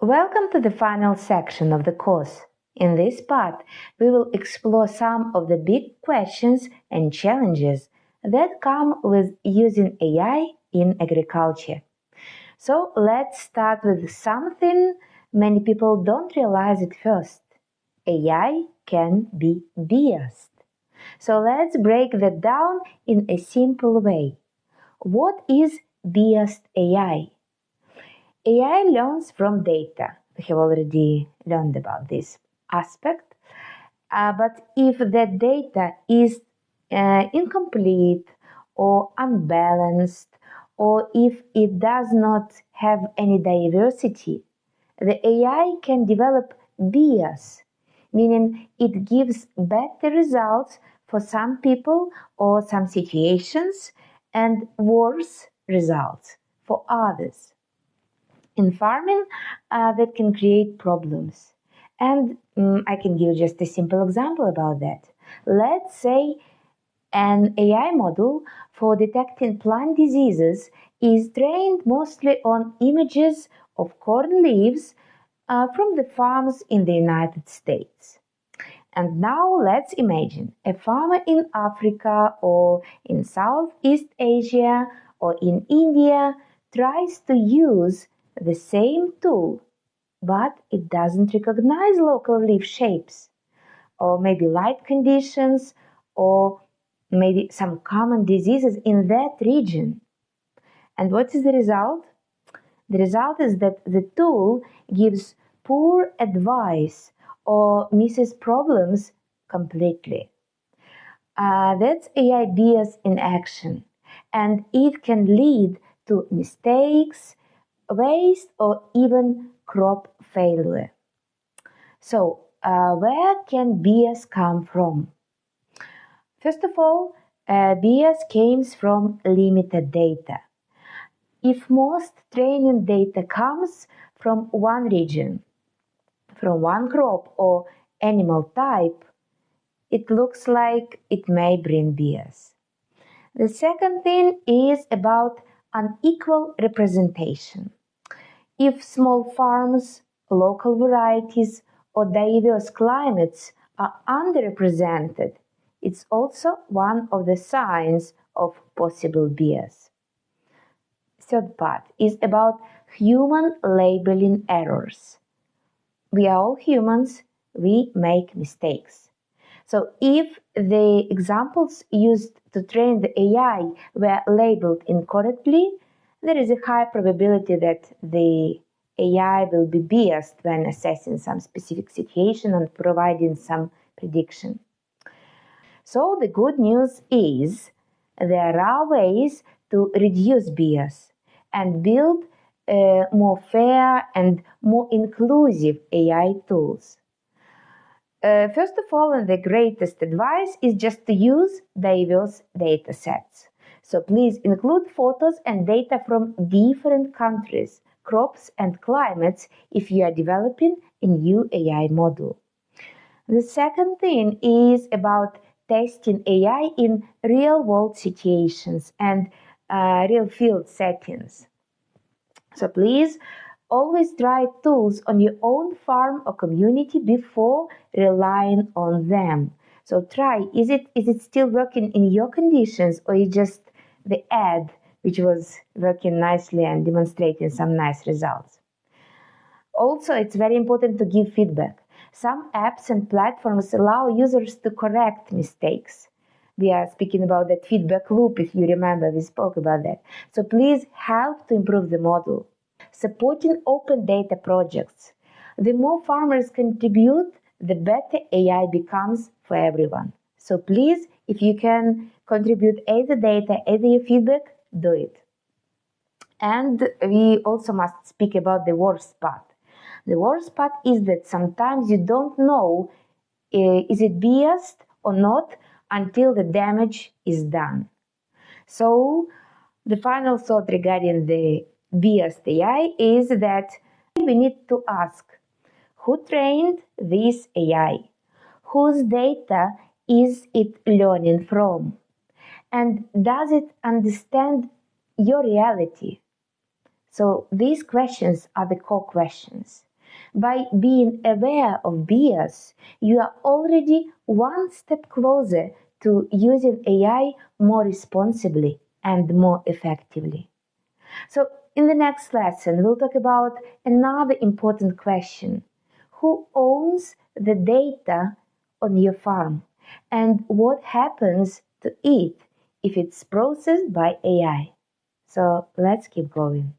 Welcome to the final section of the course. In this part, we will explore some of the big questions and challenges that come with using AI in agriculture. So let's start with something many people don't realize at first. AI can be biased. So let's break that down in a simple way. What is biased AI? AI learns from data. We have already learned about this aspect. But if the data is incomplete or unbalanced, or if it does not have any diversity, the AI can develop bias, meaning it gives better results for some people or some situations and worse results for others. In farming, that can create problems. And I can give just a simple example about that. Let's say an AI model for detecting plant diseases is trained mostly on images of corn leaves from the farms in the United States. And now let's imagine a farmer in Africa or in Southeast Asia or in India tries to use the same tool, but it doesn't recognize local leaf shapes, or maybe light conditions, or maybe some common diseases in that region. And what is the result? The result is that the tool gives poor advice or misses problems completely. That's AI bias in action, and it can lead to mistakes, waste, or even crop failure. So, where can bias come from? First of all, bias comes from limited data. If most training data comes from one region, from one crop or animal type, it looks like it may bring bias. The second thing is about unequal representation. If small farms, local varieties, or diverse climates are underrepresented, it's also one of the signs of possible bias. Third part is about human labeling errors. We are all humans, we make mistakes. So if the examples used to train the AI were labeled incorrectly, there is a high probability that the AI will be biased when assessing some specific situation and providing some prediction. So the good news is there are ways to reduce bias and build more fair and more inclusive AI tools. First of all, and the greatest advice is just to use diverse datasets. So please include photos and data from different countries, crops and climates if you are developing a new AI model. The second thing is about testing AI in real-world situations and real field settings. So please always try tools on your own farm or community before relying on them. So try, is it still working in your conditions, or is just the ad which was working nicely and demonstrating some nice results? Also, it's very important to give feedback. Some apps and platforms allow users to correct mistakes. We are speaking about that feedback loop, if you remember, we spoke about that. So please help to improve the model. Supporting open data projects. The more farmers contribute, the better AI becomes for everyone. So please, if you can contribute either data, either your feedback, do it. And we also must speak about the worst part. The worst part is that sometimes you don't know is it biased or not until the damage is done. So the final thought regarding the biased AI is that we need to ask, who trained this AI? Whose data is it learning from? And does it understand your reality? So these questions are the core questions. By being aware of bias, you are already one step closer to using AI more responsibly and more effectively. So, in the next lesson, we'll talk about another important question. Who owns the data on your farm? And what happens to it if it's processed by AI? So, let's keep going.